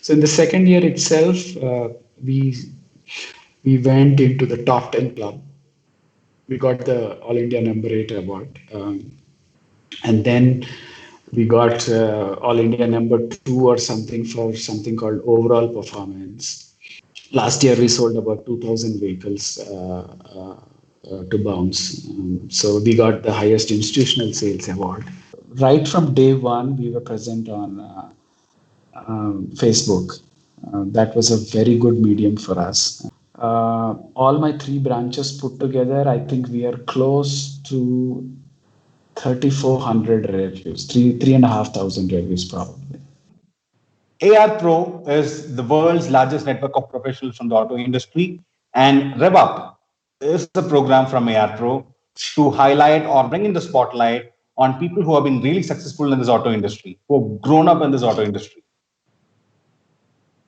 So in the second year itself, we we went into the top 10 club. We got the All India number 8 award, and then we got All India number 2 or something for something called overall performance. Last year we sold about 2,000 vehicles to Bounce. So we got the highest institutional sales award. Right from day one, we were present on Facebook. That was a very good medium for us. All my three branches put together, I think we are close to 3,400 reviews, three and a half thousand reviews probably. AR Pro is the world's largest network of professionals from the auto industry, and RevUp is a program from AR Pro to highlight or bring in the spotlight on people who have been really successful in this auto industry, who have grown up in this auto industry.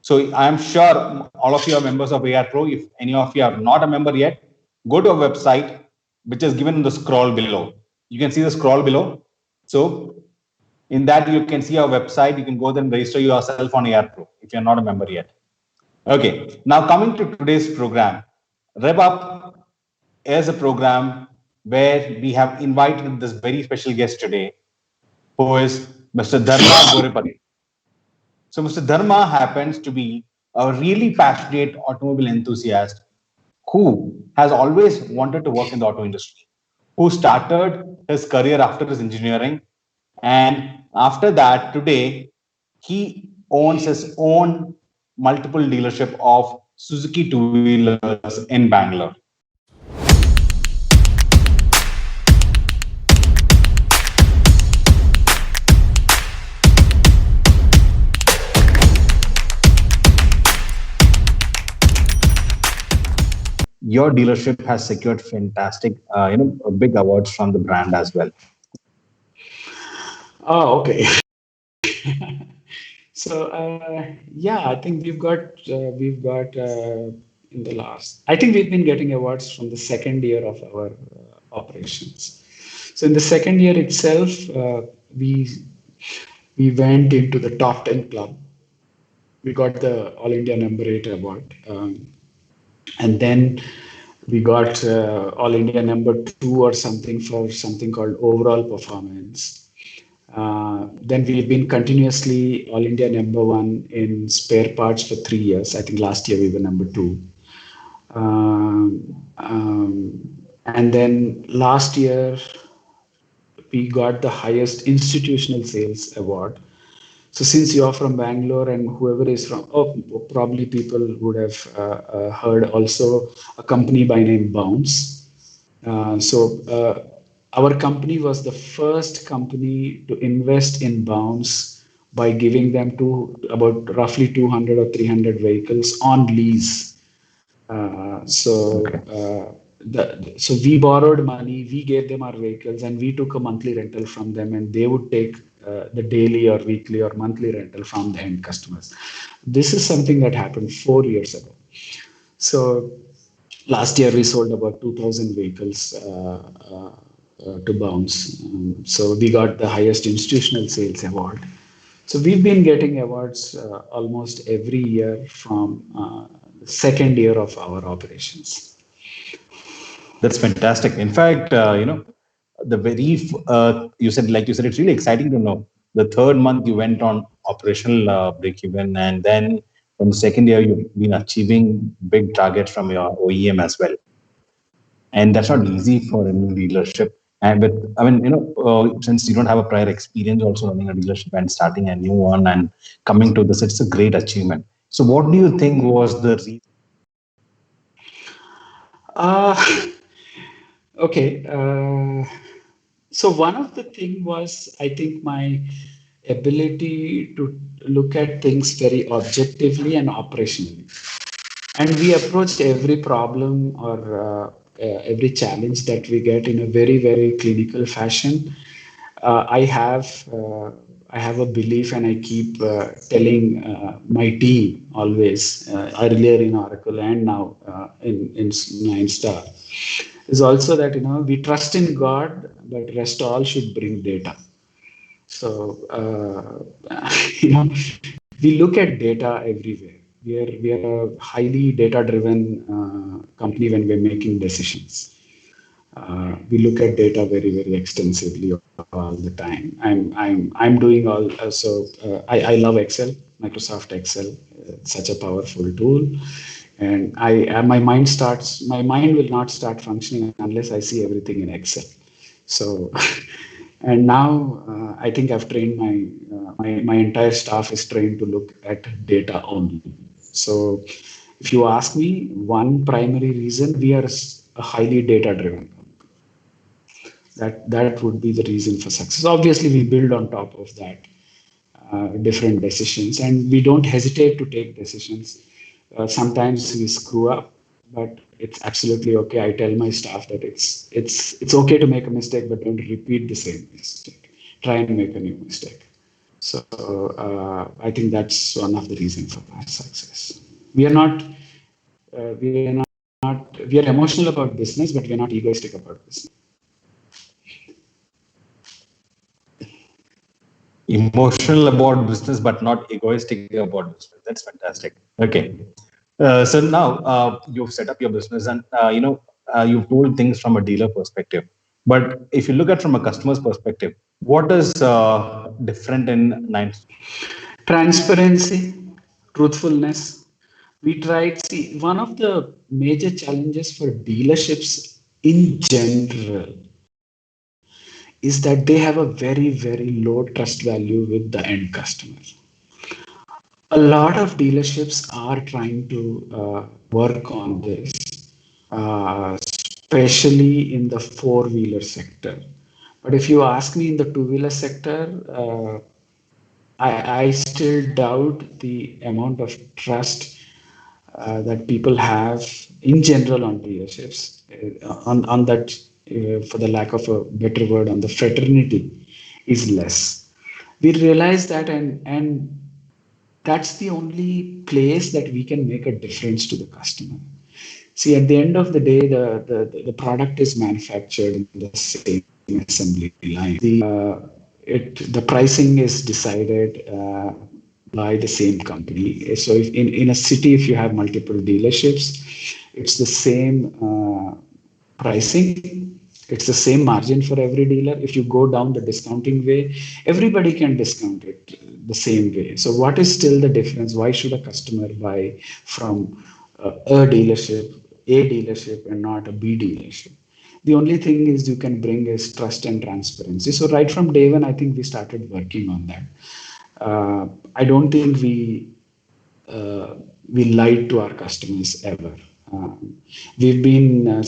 So I'm sure all of you are members of AR Pro. If any of you are not a member yet, go to our website, which is given in the scroll below. You can see the scroll below. So in that, you can see our website. You can go there and register yourself on AR Pro if you're not a member yet. Okay, now coming to today's program, RevUp is a program where we have invited this very special guest today, who is Mr. Dharma Gorepati. So Mr. Dharma happens to be a really passionate automobile enthusiast who has always wanted to work in the auto industry, who started his career after his engineering. And after that, today, he owns his own multiple dealership of Suzuki two-wheelers in Bangalore. Your dealership has secured fantastic, big awards from the brand as well. Oh, okay. So yeah, I think we've got in the last. I think we've been getting awards from the second year of our operations. So in the second year itself, we we went into the top 10 club. We got the All India number 8 award, and then we got All India number 2 or something for something called overall performance. Then we've been continuously All India number 1 in spare parts for 3 years. I think last year we were number 2. And then last year we got the highest institutional sales award. So since you are from Bangalore and whoever is from, oh, probably people would have heard also a company by name Bounce. Our company was the first company to invest in Bounce by giving them about roughly 200 or 300 vehicles on lease. So we borrowed money, we gave them our vehicles, and we took a monthly rental from them, and they would take the daily or weekly or monthly rental from the end customers. This is something that happened 4 years ago. So last year we sold about 2,000 vehicles to Bounce. So we got the highest institutional sales award. So we've been getting awards almost every year from the second year of our operations. That's fantastic. In fact, the very you said it's really exciting to know. The third month you went on operational break even, and then from the second year you've been achieving big targets from your OEM as well. And that's not easy for any dealership. And but I mean, since you don't have a prior experience also running a dealership and starting a new one and coming to this, it's a great achievement. So, what do you think was the reason? Uh, okay. So one of the thing was, I think, my ability to look at things very objectively and operationally. And we approach every problem or every challenge that we get in a very, very clinical fashion. uh, I have uh, I have a belief, and I keep telling my team always, earlier in Oracle and now in Nine Star, is also that we trust in God, but rest all should bring data. So you know We look at data everywhere. We are a highly data-driven company when we're making decisions. We look at data very extensively all the time. I'm doing all I love Excel, Microsoft Excel. It's such a powerful tool, and my mind will not start functioning unless I see everything in Excel. So, and now I think I've trained my entire staff is trained to look at data only. So, if you ask me, one primary reason we are a highly data driven. That would be the reason for success. Obviously, we build on top of that different decisions, and we don't hesitate to take decisions. Sometimes we screw up, but it's absolutely okay. I tell my staff that it's okay to make a mistake, but don't repeat the same mistake. Try and make a new mistake. So I think that's one of the reasons for our success. We are not we are emotional about business, but we are not egoistic about business. Emotional about business, but not egoistic about business. That's fantastic. Okay. So now you've set up your business, and you've told things from a dealer perspective. But if you look at from a customer's perspective, what is different in nine? Transparency, truthfulness. We tried, see, one of the major challenges for dealerships in general is that they have a very low trust value with the end customer. A lot of dealerships are trying to work on this, especially in the four-wheeler sector. But if you ask me in the two-wheeler sector, I still doubt the amount of trust that people have in general on dealerships, on that, for the lack of a better word, on the fraternity is less. We realize that, and that's the only place that we can make a difference to the customer. See, at the end of the day, the product is manufactured in the same assembly line. The pricing is decided by the same company. So if in a city, if you have multiple dealerships, it's the same pricing. It's the same margin for every dealer. If you go down the discounting way, everybody can discount it the same way. So what is still the difference? Why should a customer buy from a dealership and not a B dealership? The only thing is you can bring is trust and transparency. So right from day one, I think we started working on that. I don't think uh, we lied to our customers ever. We've been,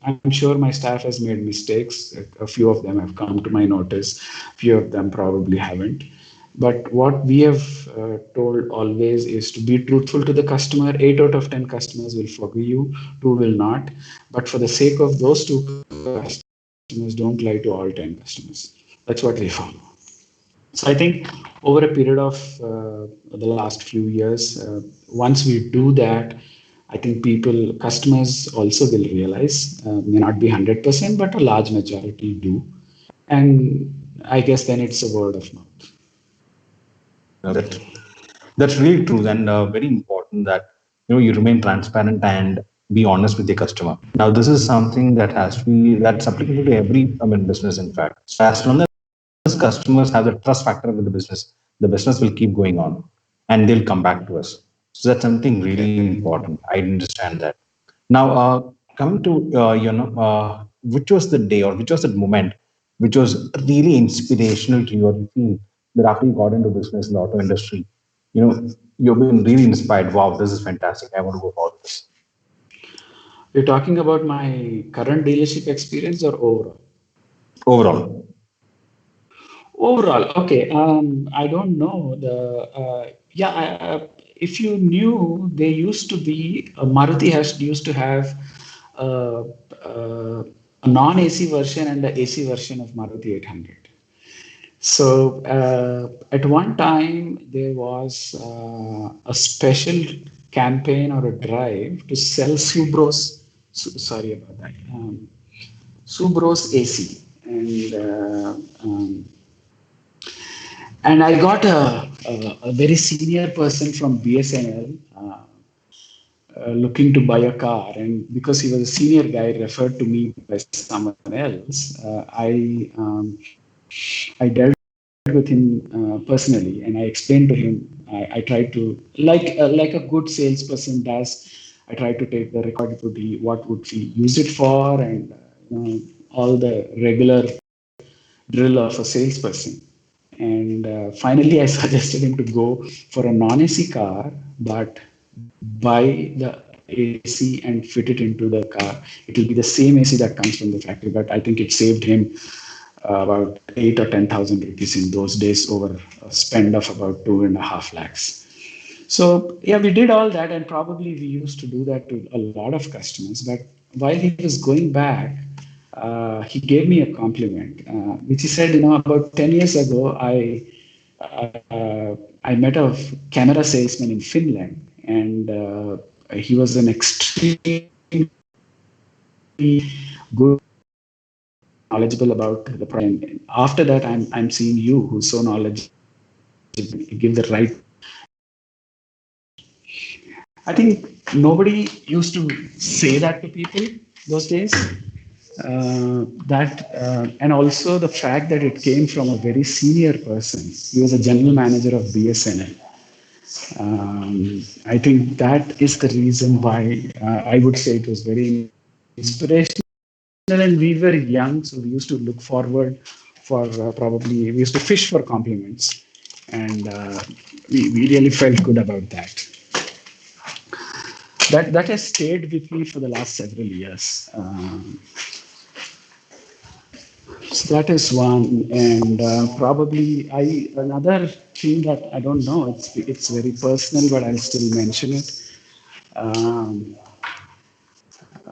I'm sure my staff has made mistakes. A few of them have come to my notice. Few of them probably haven't. But what we have told always is to be truthful to the customer. 8 out of 10 customers will forgive you, two will not. But for the sake of those two customers, don't lie to all 10 customers. That's what we follow. So I think over a period of the last few years, once we do that, I think customers also will realize, may not be 100%, but a large majority do. And I guess then it's a word of mouth. That that's really true, and very important that you remain transparent and be honest with your customer. Now, this is something that has to be that's applicable to every business. In fact, so as long as customers have the trust factor with the business will keep going on, and they'll come back to us. So that's something really important. I understand that. Now, coming to which was the day or which was the moment which was really inspirational to you, or you feel that after you got into business in the auto industry, you've been really inspired. Wow, this is fantastic. I want to go for this. You're talking about my current dealership experience or overall? Overall. Overall, okay. I don't know if you knew, they used to be Maruti has used to have uh, uh, a non-AC version and the AC version of Maruti 800. So at one time there was a special campaign or a drive to sell Subros. Sorry about that. Subros AC, and And I got a very senior person from BSNL looking to buy a car, and because he was a senior guy referred to me by someone else, I dealt with him personally, and I explained to him. I tried to like a good salesperson does. I tried to take the record. What would he use it for, and all the regular drill of a salesperson. And finally, I suggested him to go for a non-AC car, but buy the AC and fit it into the car. It will be the same AC that comes from the factory, but I think it saved him about 8 or 10,000 rupees in those days over a spend of about 2.5 lakhs. So yeah, we did all that, and probably we used to do that to a lot of customers. But while he was going back, he gave me a compliment, which he said, about 10 years ago, I met a camera salesman in Finland, and he was an extremely good, knowledgeable about the product. And after that, I'm seeing you, who's so knowledgeable, give the right. I think nobody used to say that to people those days. And also the fact that it came from a very senior person. He was a general manager of BSNL. I think that is the reason why I would say it was very inspirational. And we were young, so we used to look forward for probably, we used to fish for compliments. And we really felt good about that. That has stayed with me for the last several years. So that is one, and probably I another thing that I don't know. It's very personal, but I'll still mention it. Um,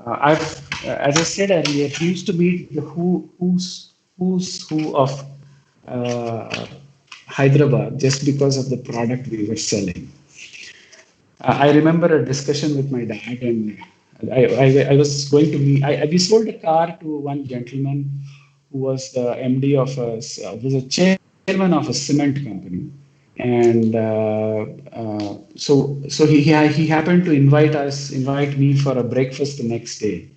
as I said earlier, we used to meet the who's who of uh, Hyderabad just because of the product we were selling. I remember a discussion with my dad, and I was going to meet. We sold a car to one gentleman who was the MD of was a chairman of a cement company, and so he happened to invite me for a breakfast the next day.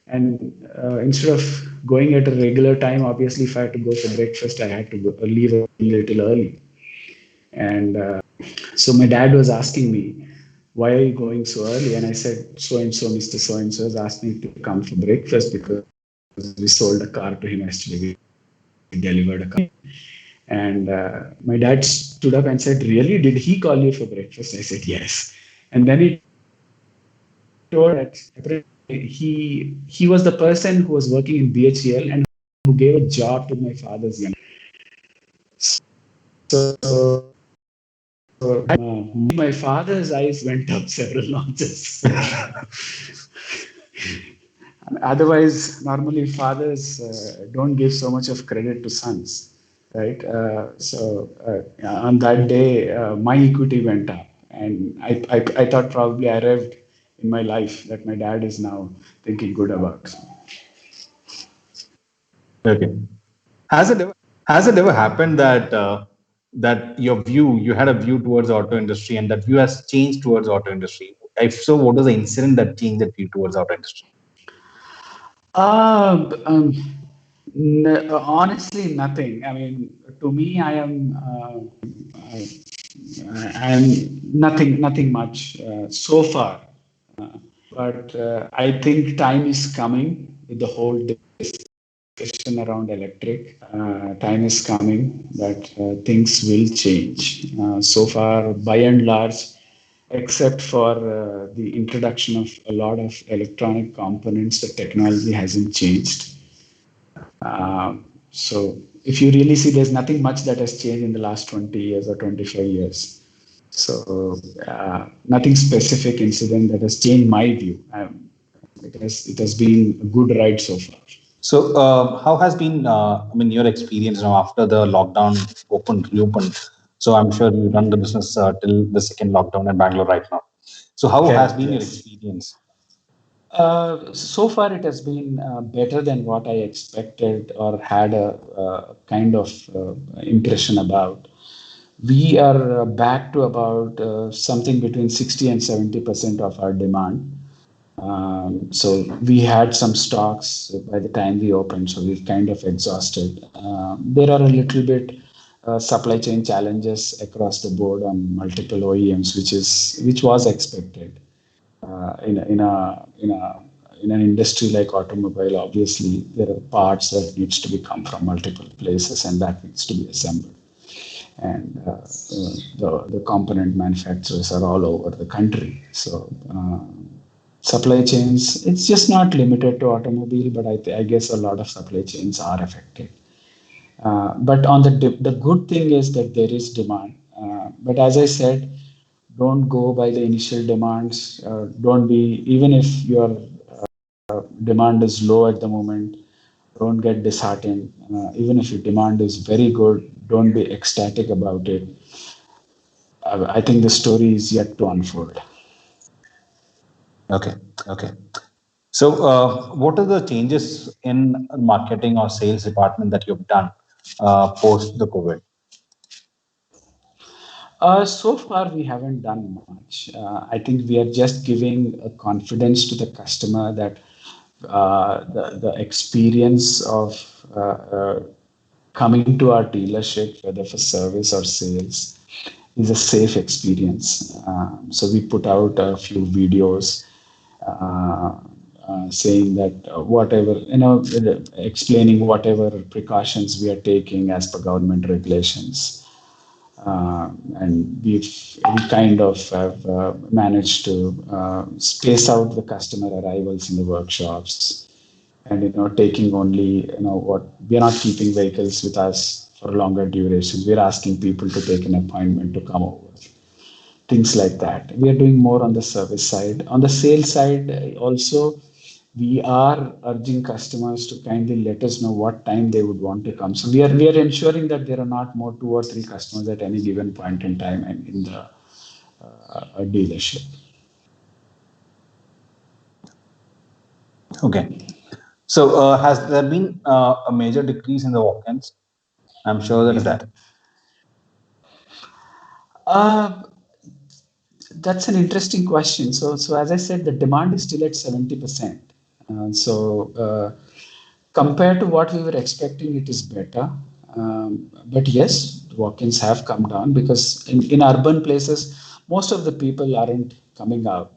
And instead of going at a regular time, obviously, if I had to go for breakfast, I had to leave a little early. And so my dad was asking me, why are you going so early? And I said, so and so, Mr. So and so has asked me to come for breakfast because we sold a car to him yesterday. We delivered a car. And my dad stood up and said, really? Did he call you for breakfast? I said, yes. And then he told that he was the person who was working in BHEL and who gave a job to my father's younger. So my father's eyes went up several notches. Otherwise, normally fathers don't give so much of credit to sons, right? On that day, my equity went up, and I thought probably I arrived in my life that my dad is now thinking good about. Okay. Has it ever happened that that you had a view towards auto industry and that view has changed towards auto industry? If so, what was the incident that changed that view towards auto industry? Uh, um, Honestly, nothing. I mean, to me, I am nothing much so far. But I think time is coming with the whole discussion around electric. Time is coming that things will change. So far, by and large, except for the introduction of a lot of electronic components, the technology hasn't changed. So if you really see, there's nothing much that has changed in the last 20 years or 25 years. So nothing specific incident that has changed my view. It has been a good ride so far. So, how has been, your experience now after the lockdown reopened? So, I'm sure you run the business till the second lockdown in Bangalore right now. So, how has Correct. been your Yes. experience? So far, it has been better than what I expected or had a kind of impression about. we are back to about something between 60 and 70% of our demand. So we had some stocks by the time we opened, so we've kind of exhausted. There are a little bit supply chain challenges across the board on multiple OEMs, which was expected in an industry like automobile. Obviously, there are parts that needs to be come from multiple places, and that needs to be assembled. And the component manufacturers are all over the country. So supply chains, it's just not limited to automobile, but I guess a lot of supply chains are affected. But on the good thing is that there is demand. But as I said, don't go by the initial demands. Don't be, even if your demand is low at the moment, don't get disheartened. Even if your demand is very good, don't be ecstatic about it. I think the story is yet to unfold. Okay. Okay. So, what are the changes in marketing or sales department that you've done post the COVID? So far, we haven't done much. I think we are just giving a confidence to the customer that the experience of coming to our dealership, whether for service or sales, is a safe experience. So we put out a few videos uh, saying that whatever, explaining whatever precautions we are taking as per government regulations. And we kind of have managed to space out the customer arrivals in the workshops, and taking only, what, we are not keeping vehicles with us for longer durations. We're asking people to take an appointment to come over, things like that. We are doing more on the service side. On the sales side, also, we are urging customers to kindly let us know what time they would want to come. So we are ensuring that there are not more 2 or 3 customers at any given point in time and in the dealership. Okay. So, has there been a major decrease in the walk-ins? I'm sure there is that. Uh, That's an interesting question. So as I said, the demand is still at 70%. Compared to what we were expecting, it is better. But yes, walk-ins have come down because in urban places, most of the people aren't coming out.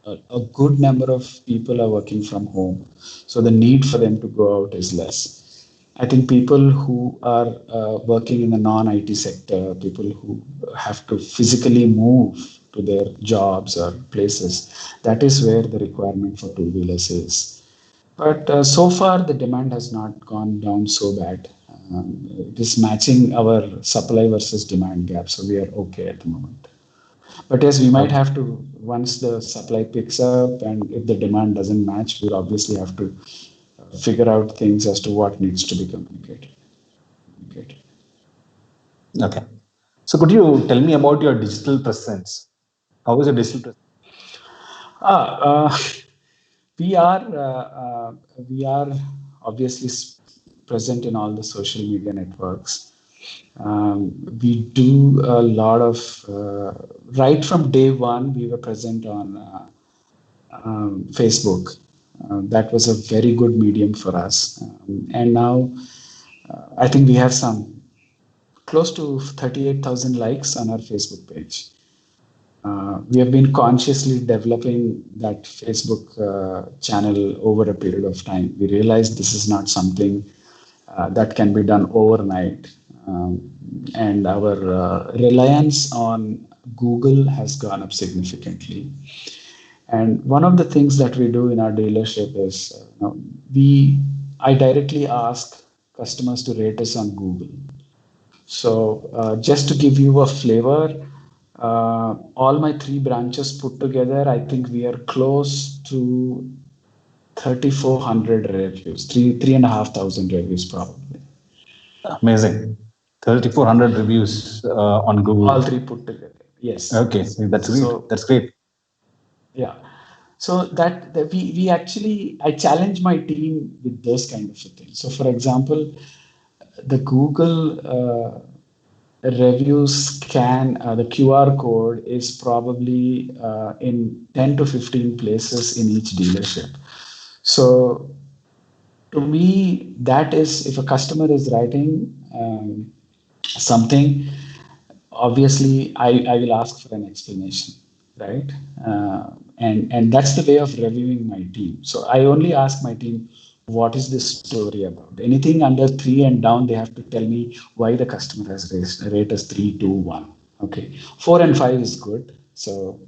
A good number of people are working from home, so the need for them to go out is less. I think people who are working in the non-IT sector, people who have to physically move to their jobs or places, that is where the requirement for two-wheelers is. But so far, the demand has not gone down so bad. It is matching our supply versus demand gap, so we are okay at the moment. But yes, we might Okay. have to, once the supply picks up and if the demand doesn't match, we'll obviously have to figure out things as to what needs to be communicated. Okay. Okay. So, could you tell me about your digital presence? How is your digital presence? Ah, we are we are obviously present in all the social media networks. We do a lot of right from day one. We were present on Facebook. That was a very good medium for us, and now I think we have some close to 38,000 likes on our Facebook page. We have been consciously developing that Facebook channel over a period of time. We realized this is not something that can be done overnight. And our reliance on Google has gone up significantly. And one of the things that we do in our dealership is I directly ask customers to rate us on Google. So just to give you a flavor, all my 3 branches put together, I think we are close to 3,400 reviews, three and a half thousand reviews probably. Amazing. 3,400 reviews on Google. All three put together. Yes. Okay, Yes. that's great. So That's great. yeah. So that we actually, I challenge my team with those kind of things. So for example, the Google reviews scan, the QR code is probably in 10 to 15 places in each dealership. So to me, that is, if a customer is writing something, obviously I will ask for an explanation, right? And that's the way of reviewing my team. So I only ask my team, what is this story about? Anything under 3 and down, they have to tell me why the customer has raised rate as 3, 2, 1. Okay, 4 and 5 is good. So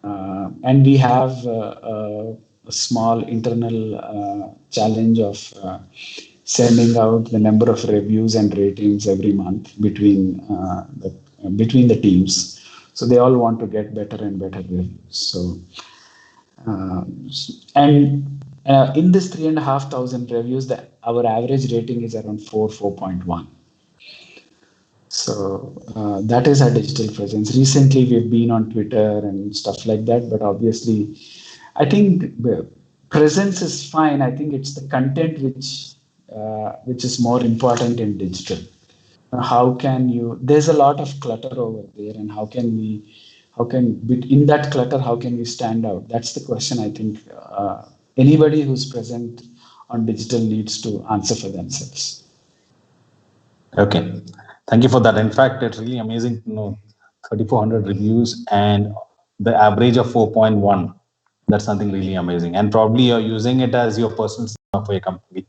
and we have a small internal challenge of sending out the number of reviews and ratings every month between the teams. So they all want to get better and better reviews. So uh, and in this 3,500 reviews, our average rating is around 4.1. So that is our digital presence. Recently, we've been on Twitter and stuff like that, but obviously, I think the presence is fine. I think it's the content which is more important in digital. How can you? There's a lot of clutter over there, and in that clutter, how can we stand out? That's the question. I think anybody who's present on digital needs to answer for themselves. Okay. Thank you for that. In fact, it's really amazing to know 3,400 reviews and the average of 4.1. That's something really amazing. And probably you're using it as your personal for your company.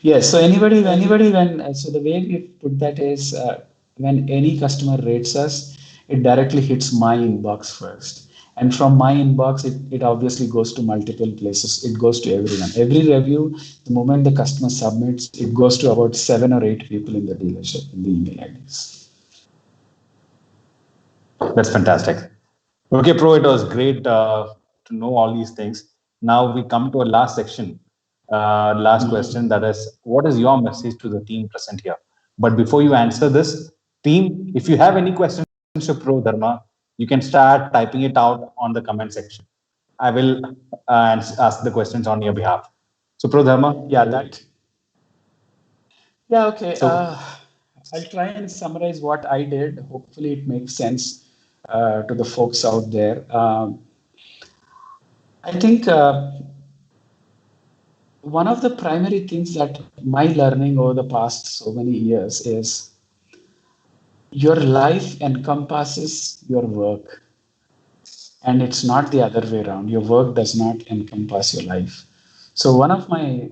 Yes. So so the way we put that is when any customer rates us, it directly hits my inbox first, and from my inbox, it obviously goes to multiple places. It goes to everyone. Every review, the moment the customer submits, it goes to about 7 or 8 people in the dealership in the email IDs. That's fantastic. Okay, Pro, it was great to know all these things. Now we come to a last section, last question, that is, what is your message to the team present here? But before you answer this, team, if you have any questions to Pro Dharma, you can start typing it out on the comment section. I will ask the questions on your behalf. So, Pro Dharma, Yeah, that. Yeah, okay. so I'll try and summarize what I did. Hopefully, it makes sense to the folks out there. I think one of the primary things that my learning over the past so many years is your life encompasses your work, and it's not the other way around. Your work does not encompass your life. So one of my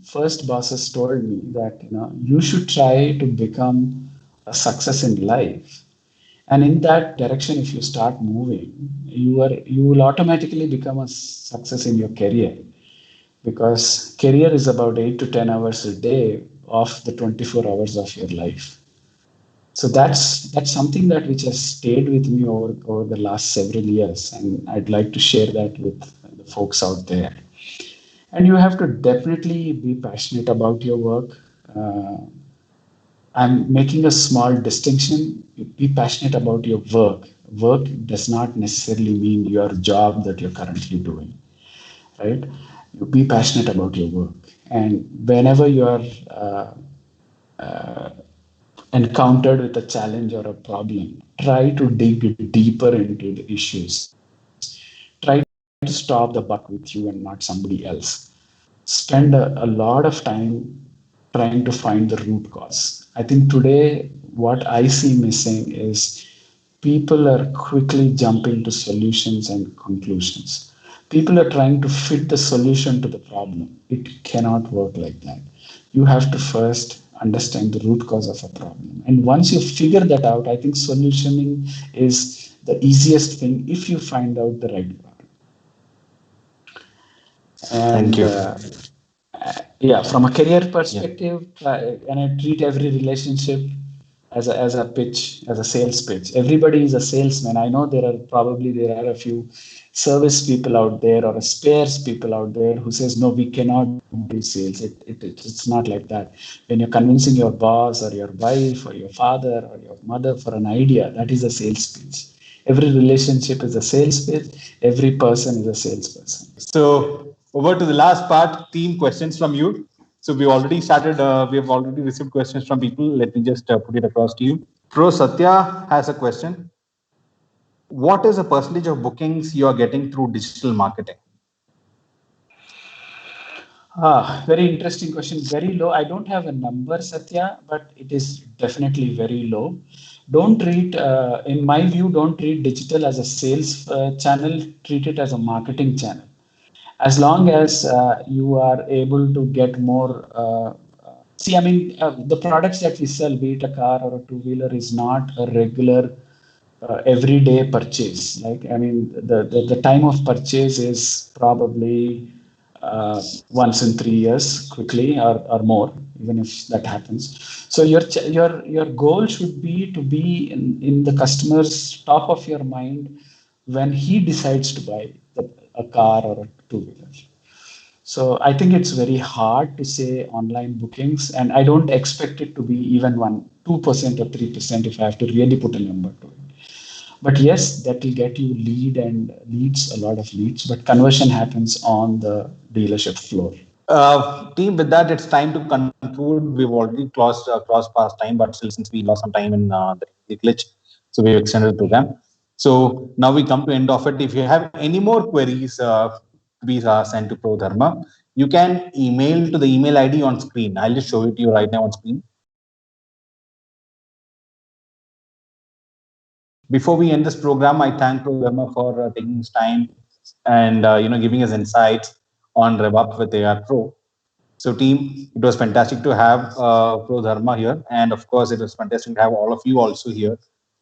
first bosses told me that you should try to become a success in life, and in that direction, if you start moving, you will automatically become a success in your career, because career is about 8 to 10 hours a day of the 24 hours of your life. So that's something that which has stayed with me over the last several years, and I'd like to share that with the folks out there. And you have to definitely be passionate about your work. uh, I'm making a small distinction. Be passionate about your work. Work does not necessarily mean your job that you're currently doing, right? You be passionate about your work, and whenever you are encountered with a challenge or a problem, try to dig deeper into the issues. Try to stop the buck with you and not somebody else. Spend a lot of time trying to find the root cause. I think today what I see missing is people are quickly jumping to solutions and conclusions. People are trying to fit the solution to the problem. It cannot work like that. You have to first understand the root cause of a problem. And once you figure that out, I think solutioning is the easiest thing if you find out the right problem. thank And you. yeah, from a career Yeah. perspective, and I treat every relationship as a pitch, as a sales pitch. Everybody is a salesman. I know there are a few service people out there or a spares people out there who says no, we cannot do sales. It's not like that. When you're convincing your boss or your wife or your father or your mother for an idea, that is a sales pitch. Every relationship is a sales pitch. Every person is a salesperson. So over to the last part, team questions from you. So we already started. We have already received questions from people. Let me just put it across to you. Pro Satya has a question. What is the percentage of bookings you are getting through digital marketing? Very interesting question. Very low. I don't have a number, Satya, but it is definitely very low. Don't treat, in my view, don't treat digital as a sales channel. Treat it as a marketing channel. As long as you are able to get more. See, I mean, the products that we sell, be it a car or a two-wheeler, is not a regular everyday purchase. Like, I mean, the time of purchase is probably once in 3 years, quickly or more, even if that happens. So your goal should be to be in the customer's top of your mind when he decides to buy a car or a two-wheeler. So I think it's very hard to say online bookings, and I don't expect it to be even 2% or 3% if I have to really put a number to it. But yes, that will get you leads, a lot of leads, but conversion happens on the dealership floor. Team, with that, it's time to conclude. We've already crossed past time, but still, since we lost some time in the glitch, so we've extended the program. So now we come to end of it. If you have any more queries, please send to Pro Dharma. You can email to the email ID on screen. I'll just show it to you right now on screen. Before we end this program, I thank Pro Dharma for taking his time and giving us insights on RevUp with AR Pro. So, team, it was fantastic to have Pro Dharma here, and of course, it was fantastic to have all of you also here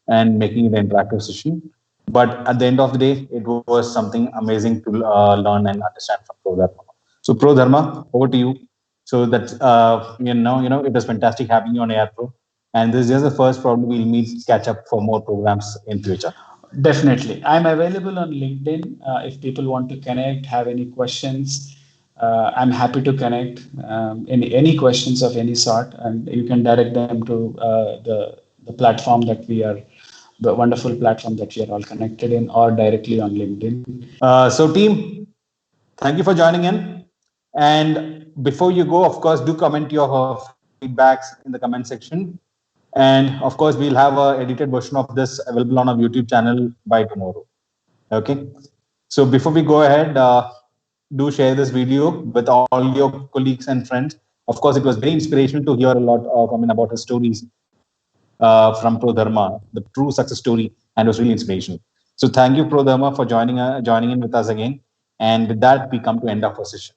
and making it an interactive session. But at the end of the day, it was something amazing to learn and understand from Pro Dharma. So, Pro Dharma, over to you. So that it was fantastic having you on AR Pro, and this is just the first. Probably we'll meet, catch up for more programs in future. Definitely. I'm available on LinkedIn. If people want to connect, have any questions, I'm happy to connect. Any questions of any sort, and you can direct them to the platform that we are, the wonderful platform that we are all connected in, or directly on LinkedIn. So, team, thank you for joining in. And before you go, of course, do comment your feedbacks in the comment section. And of course, we'll have a edited version of this available on our YouTube channel by tomorrow. Okay. So before we go ahead, do share this video with all your colleagues and friends. Of course, it was very inspirational to hear a lot of about his stories from Pro Dharma, the true success story, and it was really inspirational. So thank you, Pro Dharma, for joining in with us again. And with that, we come to end of our session.